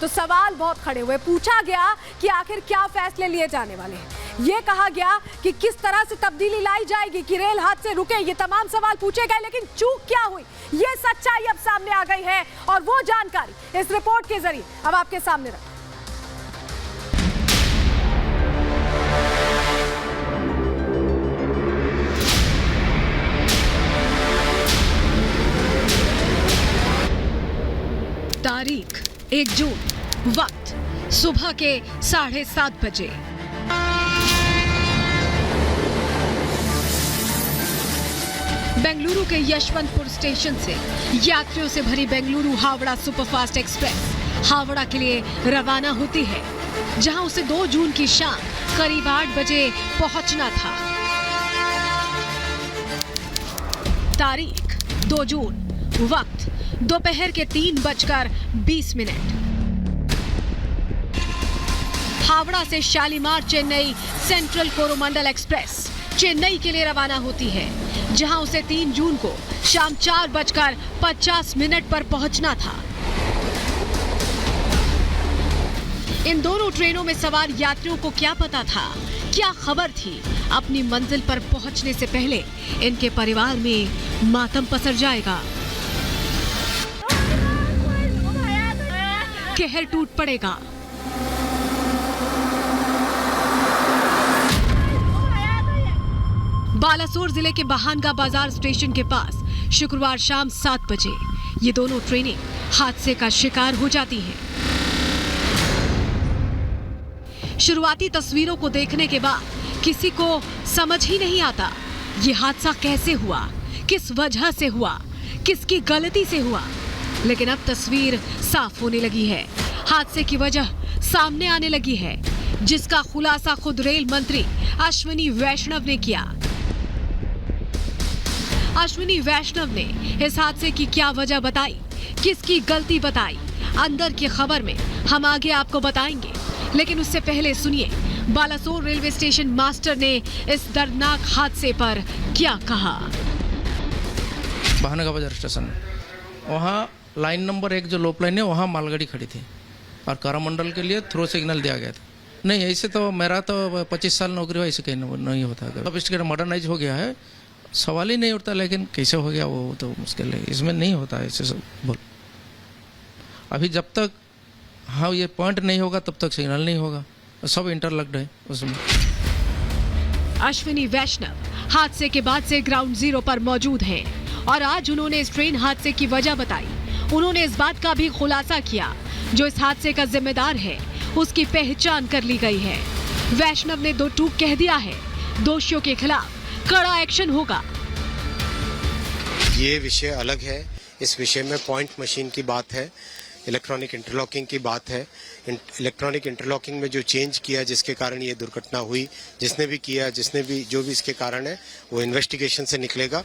तो सवाल बहुत खड़े हुए। पूछा गया कि आखिर क्या फैसले लिए जाने वाले हैं। ये कहा गया कि किस तरह से तब्दीली लाई जाएगी कि रेल हादसे रुके। ये तमाम सवाल पूछे गए, लेकिन चूक क्या हुई, ये सच्चाई अब सामने आ गई है और वो जानकारी इस रिपोर्ट के जरिए अब आपके सामने रखी। तारीख 1 जून, वक्त सुबह के 7:30 बजे। बेंगलुरु के यशवंतपुर स्टेशन से यात्रियों से भरी बेंगलुरु हावड़ा सुपरफास्ट एक्सप्रेस हावड़ा के लिए रवाना होती है, जहां उसे 2 जून की शाम करीब 8 बजे पहुंचना था। तारीख 2 जून, वक्त दोपहर के 3:20। हावड़ा से शालीमार चेन्नई सेंट्रल कोरोमंडल एक्सप्रेस चेन्नई के लिए रवाना होती है, जहां उसे 3 जून को शाम 4:50 पर पहुंचना था। इन दोनों ट्रेनों में सवार यात्रियों को क्या पता था, क्या खबर थी? अपनी मंजिल पर पहुंचने से पहले इनके परिवार में मातम पसर जाएगा, कहर टूट पड़ेगा। बालासोर जिले के बहानगा बाजार स्टेशन के पास शुक्रवार शाम 7 बजे ये दोनों ट्रेनें हादसे का शिकार हो जाती हैं। शुरुआती तस्वीरों को देखने के बाद किसी को समझ ही नहीं आता ये हादसा कैसे हुआ, किस वजह से हुआ, किसकी गलती से हुआ। लेकिन अब तस्वीर साफ होने लगी है, हादसे की वजह सामने आने लगी है, जिसका खुलासा खुद रेल मंत्री अश्विनी वैष्णव ने किया। अश्विनी वैष्णव ने इस हादसे की क्या वजह बताई, किसकी गलती बताई, अंदर की खबर में हम आगे आपको बताएंगे। लेकिन उससे पहले सुनिए बालासोर रेलवे स्टेशन मास्टर ने इस दर्दनाक हादसे पर क्या कहा। बहानगा बाजार स्टेशन, वहाँ लाइन नंबर 1 जो लोप लाइन है, वहाँ मालगाड़ी खड़ी थी और कोरोमंडल के लिए थ्रो सिग्नल दिया गया था। नहीं, ऐसे तो मेरा तो 25 साल नौकरी हो, ऐसे कहीं नहीं होता। अब इसके मॉडर्नाइज हो गया है, सवाल ही नहीं उठता। लेकिन कैसे हो गया वो तो मुश्किल है, इसमें नहीं होता ऐसे सब बोल। अभी जब तक हाँ ये पॉइंट नहीं होगा तब तक सिग्नल नहीं होगा, सब इंटरलक्ड है उसमें। अश्विनी वैष्णव हादसे के बाद से ग्राउंड जीरो पर मौजूद हैं और आज उन्होंने इस ट्रेन हादसे की वजह बताई। उन्होंने इस बात का भी खुलासा किया जो इस हादसे का जिम्मेदार है उसकी पहचान कर ली गई है। वैष्णव ने 2 टूक कह दिया है, दोषियों के खिलाफ कड़ा एक्शन होगा। ये विषय अलग है, इस विषय में पॉइंट मशीन की बात है, इलेक्ट्रॉनिक इंटरलॉकिंग की बात है। इलेक्ट्रॉनिक इंटरलॉकिंग में जो चेंज किया जिसके कारण ये दुर्घटना हुई, जिसने भी किया, जिसने भी जो भी इसके कारण है वो इन्वेस्टिगेशन से निकलेगा।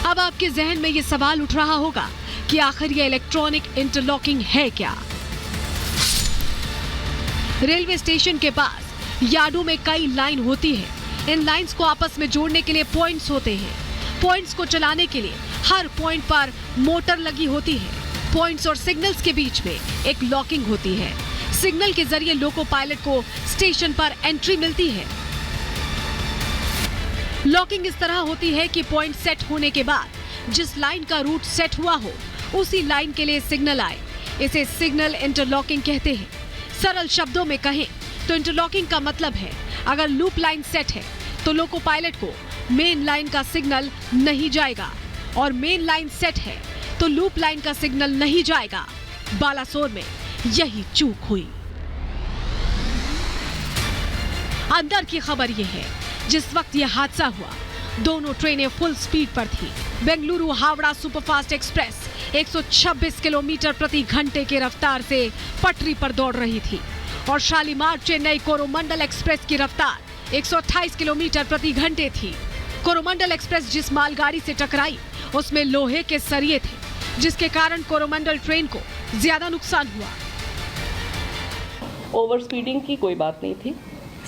अब आपके जहन में ये सवाल उठ रहा होगा कि आखिर ये इलेक्ट्रॉनिक इंटरलॉकिंग है क्या? रेलवे स्टेशन के पास यार्डों में कई लाइन होती है। इन लाइंस को आपस में जोड़ने के लिए पॉइंट्स होते हैं। पॉइंट्स को चलाने के लिए हर पॉइंट पर मोटर लगी होती है। पॉइंट्स और सिग्नल्स के बीच में एक लॉकिंग होती है। सिग्नल के जरिए लोको पायलट को स्टेशन पर एंट्री मिलती है। लॉकिंग इस तरह होती है कि पॉइंट सेट होने के बाद जिस लाइन का रूट सेट हुआ हो उसी लाइन के लिए सिग्नल आए। इसे सिग्नल इंटरलॉकिंग कहते हैं। सरल शब्दों में कहें तो इंटरलॉकिंग का मतलब है अगर लूप लाइन सेट है तो लोको पायलट को मेन लाइन का सिग्नल नहीं जाएगा और मेन लाइन सेट है तो लूप लाइन का सिग्नल नहीं जाएगा। बालासोर में यही चूक हुई। अंदर की खबर यह है, जिस वक्त यह हादसा हुआ दोनों ट्रेनें फुल स्पीड पर थी। Bengaluru Howrah superfast express 126 kilometre प्रति घंटे की रफ्तार से पटरी पर दौड़ रही थी और शालीमार चेन्नई कोरोमंडल एक्सप्रेस की रफ्तार 128 किलोमीटर प्रति घंटे थी। कोरोमंडल एक्सप्रेस जिस मालगाड़ी से टकराई उसमें लोहे के सरिये थे, जिसके कारण कोरोमंडल ट्रेन को ज्यादा नुकसान हुआ। ओवर स्पीडिंग की कोई बात नहीं थी।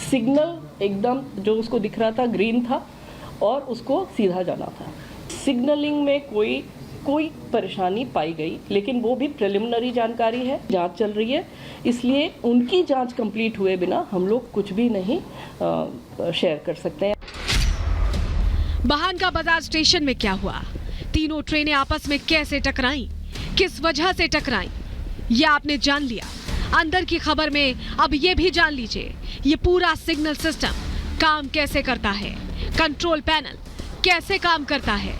सिग्नल एकदम जो उसको दिख रहा था ग्रीन था और उसको सीधा जाना था। सिग्नलिंग में कोई कोई परेशानी पाई गई, लेकिन वो भी प्रिलिमिनरी जानकारी है, जांच चल रही है, इसलिए उनकी जांच कंप्लीट हुए बिना हम लोग कुछ भी नहीं शेयर कर सकते हैं। बहानगा बाजार स्टेशन में क्या हुआ? तीनों ट्रेनें आपस में कैसे टकराईं? किस वजह से टकराईं? ये आपने जान लिया। अंदर की खबर में अब ये भी जान लीजिए, ये पूरा सिग्नल सिस्टम काम कैसे करता है, कंट्रोल पैनल कैसे काम करता है।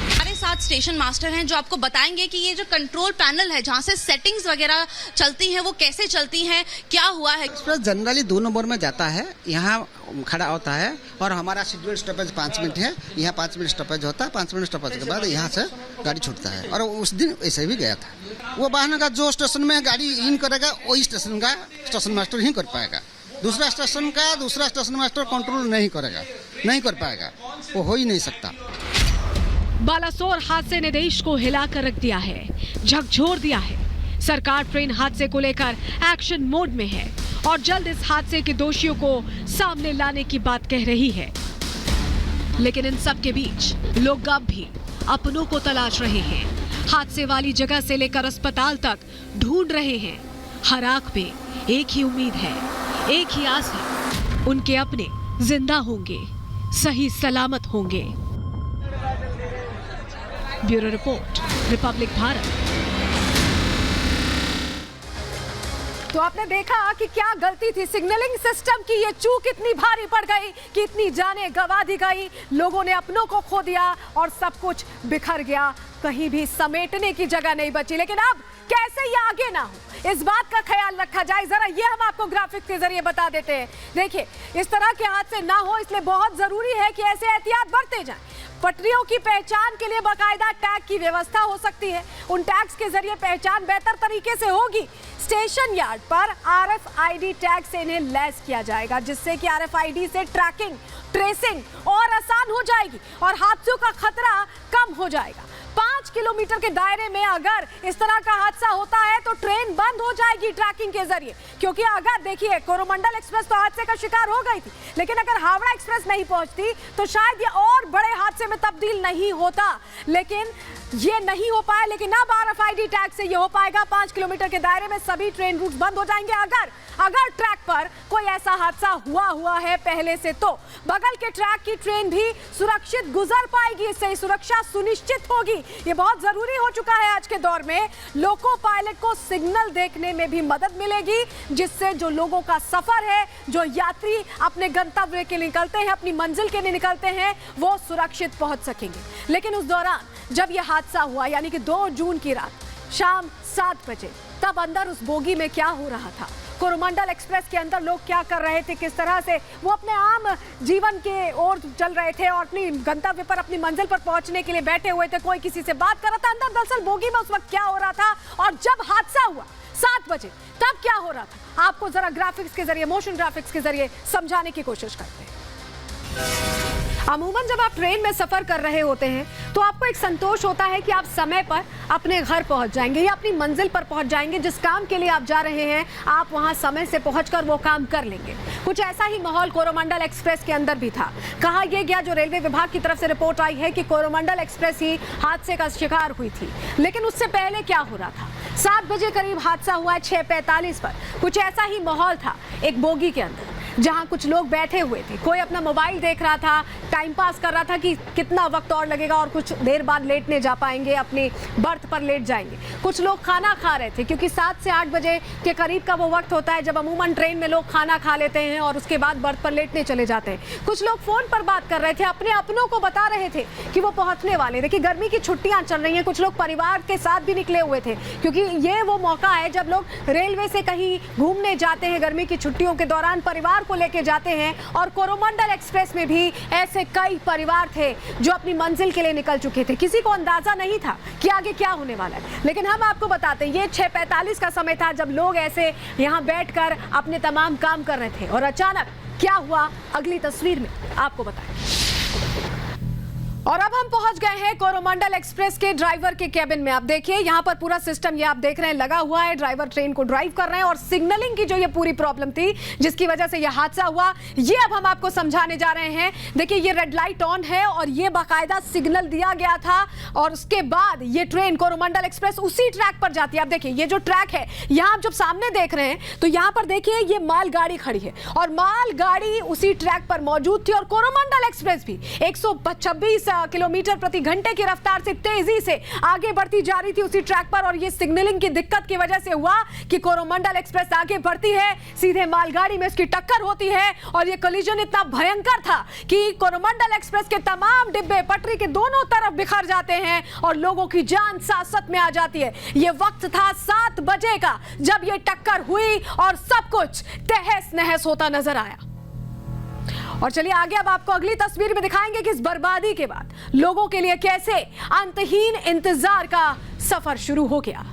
हमारे साथ स्टेशन मास्टर हैं जो आपको बताएंगे कि ये जो कंट्रोल पैनल है जहाँ से सेटिंग्स वगैरह चलती हैं वो कैसे चलती हैं, क्या हुआ है। एक्सप्रेस जनरली 2 नंबर में जाता है, यहाँ खड़ा होता है और हमारा शेड्यूल स्टॉपेज 5 मिनट है, यहाँ 5 मिनट स्टॉपेज होता है, 5 मिनट स्टॉपेज के बाद यहाँ से गाड़ी छूटता है। और उस दिन ऐसे भी गया था। वो वाहन का जो स्टेशन में गाड़ी इन करेगा वही स्टेशन का स्टेशन मास्टर ही कर पाएगा, दूसरा स्टेशन का दूसरा स्टेशन मास्टर कंट्रोल नहीं करेगा, नहीं कर पाएगा, वो हो ही नहीं सकता। बालासोर हादसे ने देश को हिलाकर रख दिया है, झकझोर दिया है। सरकार ट्रेन हादसे को लेकर एक्शन मोड में है और जल्द इस हादसे के दोषियों को सामने लाने की बात कह रही है। लेकिन इन सब के बीच लोग अब भी अपनों को तलाश रहे हैं। हादसे वाली जगह से लेकर अस्पताल तक ढूंढ रहे हैं। हर आंख पे एक ही उम्मीद है, एक ही आस है, उनके अपने जिंदा होंगे, सही सलामत होंगे। Bureau report, Republic Bharat. तो आपने देखा कि क्या गलती थी सिग्नलिंग सिस्टम की। ये चूक इतनी भारी पड़ गई कि इतनी जानें गंवा दी गई, लोगों ने अपनों को खो दिया और सब कुछ बिखर गया, कहीं भी समेटने की जगह नहीं बची। लेकिन अब कैसे ये आगे ना हो, इस बात का ख्याल रखा जाए, जरा ये हम आपको ग्राफिक्स के जरिए बता देते हैं। देखिए, इस तरह के हादसे ना हो इसलिए बहुत जरूरी है कि ऐसे एहतियात बरते जाएं। पटरियों की पहचान के लिए बाकायदा टैग की व्यवस्था हो सकती है, उन टैग्स के जरिए पहचान बेहतर तरीके से होगी। स्टेशन यार्ड पर RFID टैग से इन्हें लैस किया जाएगा, जिससे कि RFID से ट्रैकिंग, ट्रेसिंग और आसान हो जाएगी और हादसों का खतरा कम हो जाएगा। 5 किलोमीटर के दायरे में अगर इस तरह का हादसा होता है तो ट्रेन बंद हो जाएगी ट्रैकिंग के जरिए, क्योंकि अगर देखिए कोरोमंडल एक्सप्रेस तो हादसे का शिकार हो गई थी, लेकिन अगर हावड़ा एक्सप्रेस नहीं पहुंचती तो शायद ये और बड़े हादसे में तब्दील नहीं होता। लेकिन ये नहीं हो पाया, लेकिन अब RFID टैग से ये हो पाएगा। 5 किलोमीटर के दायरे में सभी ट्रेन रूट बंद हो जाएंगे। अगर ट्रैक पर कोई ऐसा हादसा हुआ है पहले से, तो बगल के ट्रैक की ट्रेन भी सुरक्षित गुजर पाएगी, इससे सुरक्षा सुनिश्चित होगी। ये बहुत जरूरी हो चुका है आज के दौर में। लोको पायलट को सिग्नल देखने में भी मदद मिलेगी, जिससे जो लोगों का सफर है, जो यात्री अपने गंतव्य के लिए निकलते हैं, अपनी मंजिल के लिए निकलते हैं, वो सुरक्षित पहुंच सकेंगे। लेकिन उस दौरान जब यह हादसा हुआ, यानी कि 2 जून की रात शाम 7 बजे, तब अंदर उस बोगी में क्या हो रहा था, कोरोमंडल एक्सप्रेस के अंदर लोग क्या कर रहे थे, किस तरह से वो अपने आम जीवन के ओर चल रहे थे और अपनी गंतव्य पर, अपनी मंजिल पर पहुंचने के लिए बैठे हुए थे, कोई किसी से बात कर रहा था। अंदर दरअसल बोगी में उस वक्त क्या हो रहा था और जब हादसा हुआ 7 बजे तब क्या हो रहा था, आपको जरा ग्राफिक्स के जरिए, मोशन ग्राफिक्स के जरिए समझाने की कोशिश करते हैं। अमूमन जब आप ट्रेन में सफर कर रहे होते हैं तो आपको एक संतोष होता है कि आप समय पर अपने घर पहुंच जाएंगे या अपनी मंजिल पर पहुंच जाएंगे। जिस काम के लिए आप जा रहे हैं आप वहां समय से पहुंचकर वो काम कर लेंगे। कुछ ऐसा ही माहौल कोरोमंडल एक्सप्रेस के अंदर भी था। कहा यह गया, जो रेलवे विभाग की तरफ से रिपोर्ट आई है, कि कोरोमंडल एक्सप्रेस ही हादसे का शिकार हुई थी। लेकिन उससे पहले क्या हो रहा था, 7 बजे करीब हादसा हुआ है 6:45 पर। कुछ ऐसा ही माहौल था एक बोगी के अंदर, जहां कुछ लोग बैठे हुए थे, कोई अपना मोबाइल देख रहा था, टाइम पास कर रहा था कि कितना वक्त और लगेगा और कुछ देर बाद लेटने जा पाएंगे, अपने बर्थ पर लेट जाएंगे। कुछ लोग खाना खा रहे थे, क्योंकि 7 से 8 बजे के करीब का वो वक्त होता है जब अमूमन ट्रेन में लोग खाना खा लेते हैं और उसके बाद बर्थ पर लेटने चले जाते हैं। कुछ लोग फोन पर बात कर रहे थे, अपने अपनों को बता रहे थे कि वो पहुंचने वाले। देखिए, गर्मी की छुट्टियां चल रही हैं, कुछ लोग परिवार के साथ भी निकले हुए थे, क्योंकि ये वो मौका है जब लोग रेलवे से कहीं घूमने जाते हैं गर्मी की छुट्टियों के दौरान, परिवार को लेके जाते हैं। और कोरोमंडल एक्सप्रेस में भी ऐसे कई परिवार थे जो अपनी मंजिल के लिए निकल चुके थे। किसी को अंदाजा नहीं था कि आगे क्या होने वाला है, लेकिन हम आपको बताते हैं ये 6:45 का समय था जब लोग ऐसे यहां बैठकर अपने तमाम काम कर रहे थे। और अचानक क्या हुआ, अगली तस्वीर में आपको बताएं। और अब हम पहुंच गए हैं कोरोमंडल एक्सप्रेस के ड्राइवर के केबिन में। आप देखिए यहां पर पूरा सिस्टम ये आप देख रहे हैं लगा हुआ है। ड्राइवर ट्रेन को ड्राइव कर रहे हैं और सिग्नलिंग की जो ये पूरी प्रॉब्लम थी जिसकी वजह से ये हादसा हुआ, ये अब हम आपको समझाने जा रहे हैं। देखिए ये रेड लाइट ऑन है और ये बाकायदा सिग्नल दिया गया था और उसके बाद ये ट्रेन कोरोमंडल एक्सप्रेस उसी ट्रैक पर जाती है। आप देखिए ये जो ट्रैक है यहां आप जब सामने देख रहे हैं तो यहां पर देखिए ये मालगाड़ी खड़ी है और मालगाड़ी उसी ट्रैक पर मौजूद थी और कोरोमंडल एक्सप्रेस भी 126 किलोमीटर प्रति घंटे की रफ्तार से तेजी से आगे बढ़ती जा रही थी उसी ट्रैक पर। और ये सिग्नलिंग की दिक्कत की वजह से हुआ कि कोरोमंडल एक्सप्रेस आगे बढ़ती है, सीधे मालगाड़ी में इसकी टक्कर होती है और ये कोलिजन इतना भयंकर था कि कोरोमंडल एक्सप्रेस के तमाम डिब्बे पटरी के दोनों तरफ बिखर जाते हैं और लोगों की जान सासत में आ जाती है। ये वक्त था 7 बजे का जब ये टक्कर हुई और सब कुछ तहस नहस होता नजर आया। और चलिए आगे अब आपको अगली तस्वीर में दिखाएंगे कि इस बर्बादी के बाद लोगों के लिए कैसे अंतहीन इंतजार का सफर शुरू हो गया।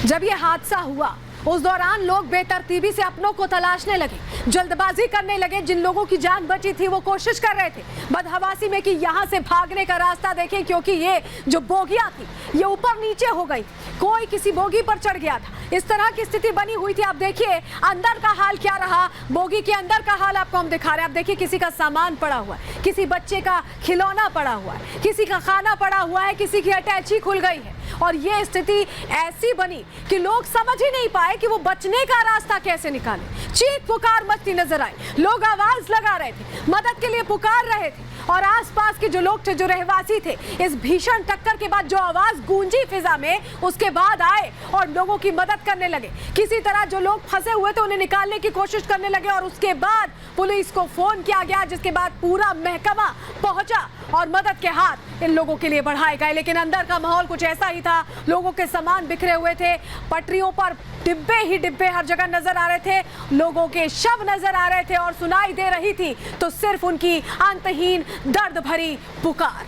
जब यह हादसा हुआ उस दौरान लोग बेतरतीबी से अपनों को तलाशने लगे, जल्दबाजी करने लगे। जिन लोगों की जान बची थी वो कोशिश कर रहे थे बदहवासी में कि यहां से भागने का रास्ता देखें, क्योंकि ये जो बोगियां थी ये ऊपर नीचे हो गई, कोई किसी बोगी पर चढ़ गया था। इस तरह की स्थिति बनी हुई थी। आप देखिए अंदर का हाल क्या रहा, बोगी के अंदर का हाल आपको हम दिखा रहे हैं। आप देखिए किसी का सामान पड़ा हुआ है, किसी बच्चे का खिलौना पड़ा हुआ है, किसी का खाना पड़ा हुआ है, किसी की अटैची खुल गई है। और ये स्थिति ऐसी बनी कि लोग समझ ही नहीं पाए कि वो बचने का रास्ता कैसे निकाले। चीख पुकार मचती नजर आई, लोग आवाज लगा रहे थे, मदद के लिए पुकार रहे थे और आसपास के जो लोग थे, जो रहवासी थे, इस भीषण टक्कर के बाद जो आवाज गूंजी फिजा में उसके बाद आए और लोगों की मदद करने लगे। किसी तरह जो लोग फंसे हुए थे उन्हें निकालने की कोशिश करने लगे और उसके बाद पुलिस को फोन किया गया, जिसके बाद पूरा महकमा पहुंचा और मदद के हाथ इन लोगों के लिए बढ़ाए गए। लेकिन अंदर का माहौल कुछ ऐसा ही था, लोगों के सामान बिखरे हुए थे, पटरियों पर डिब्बे ही डिब्बे हर जगह नजर आ रहे थे, लोगों के शव नजर आ रहे थे और सुनाई दे रही थी तो सिर्फ उनकी अंतहीन दर्द भरी पुकार।